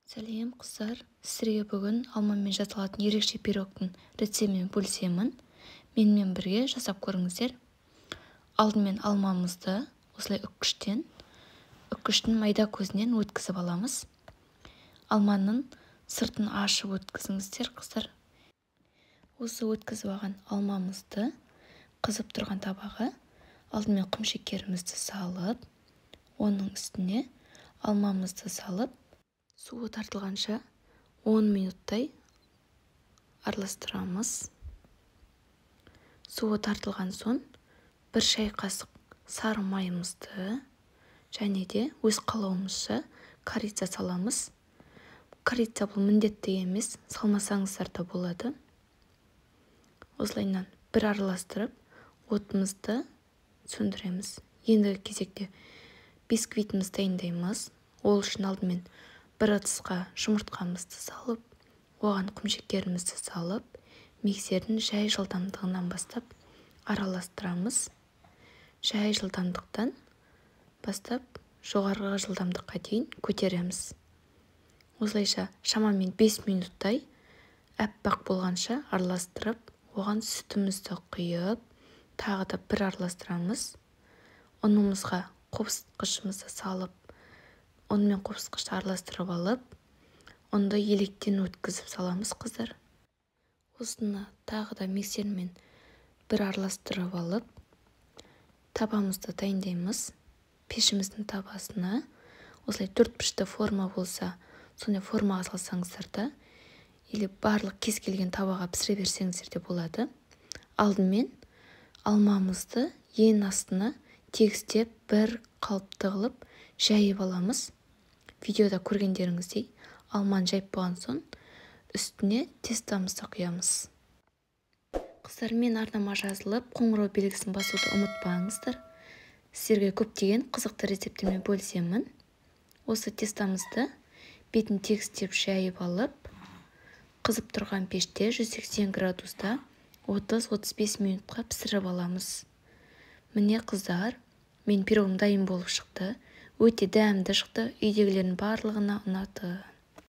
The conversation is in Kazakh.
Сәлем қыздар, сіздерге бүгін алмамен жасалатын ерекше пирогтың рецептімен бөлісемін. Менімен бірге жасап көріңіздер. Алдымен алмамызды осылай үккіштің майда көзінен өткізіп аламыз. Алманың сыртын ашып өткізіңіздер, қыздар. Осы өткізіп алған алмамызды қызып тұрған табаға алдымен құмшекерімізді салып, оның үстіне алмамызды салып, суы тартылғанша 10 минуттай араластырамыз. Суы тартылған соң 1 шай қасық сары майымызды және де өз қалауымызша корица саламыз. Корица бұл міндетті емес, салмасаңыздар да болады. Осылайынан бір араластырып, отымызды сөндіреміз. Ендігі кезекте бисквитімізді дайындаймыз. Ол үшін алдымен бір ыдысқа жұмыртқамызды салып, оған құмшекерімізді салып, миксердің жай жылдамдығынан бастап араластырамыз. Жай жылдамдықтан бастап жоғарғы жылдамдыққа дейін көтереміз. Осылайша шамамен 5 минуттай әппақ болғанша араластырып, оған сүтімізді құйып, тағы да бір араластырамыз. Ұнымызға қобызғышымызды салып, онымен қобызғышты араластырып алып, онды електен өткізіп саламыз, қыздар. Осыны тағы да миксермен бір араластырып алып, табамызды дайындаймыз. Пешіміздің табасына осылай 4 бұрышты форма болса, сондай формаға салсаңыздар да, или барлық кез келген табаға пісіре берсеңіздер де болады. Алдымен алмамызды ең астына тегістеп бір қалыпты қылып жайып аламыз. Видеода көргендеріңіздей алманы жайып болған соң үстіне тестамызды құямыз. Қыздармен арнама жазылып, қоңырау белгісін басуды ұмытпаңыздар. Сіздерге көптеген қызықты рецепттермен бөлісемін. Осы тестамызды бетін тегістеп жайып алып, қызып тұрған пеште 180 градуста 30-35 минутқа пісіріп аламыз. Міне қыздар, мен пирогым дайын болып шықты. Өте дәмді шықты, үйдегілердің барлығына ұнады.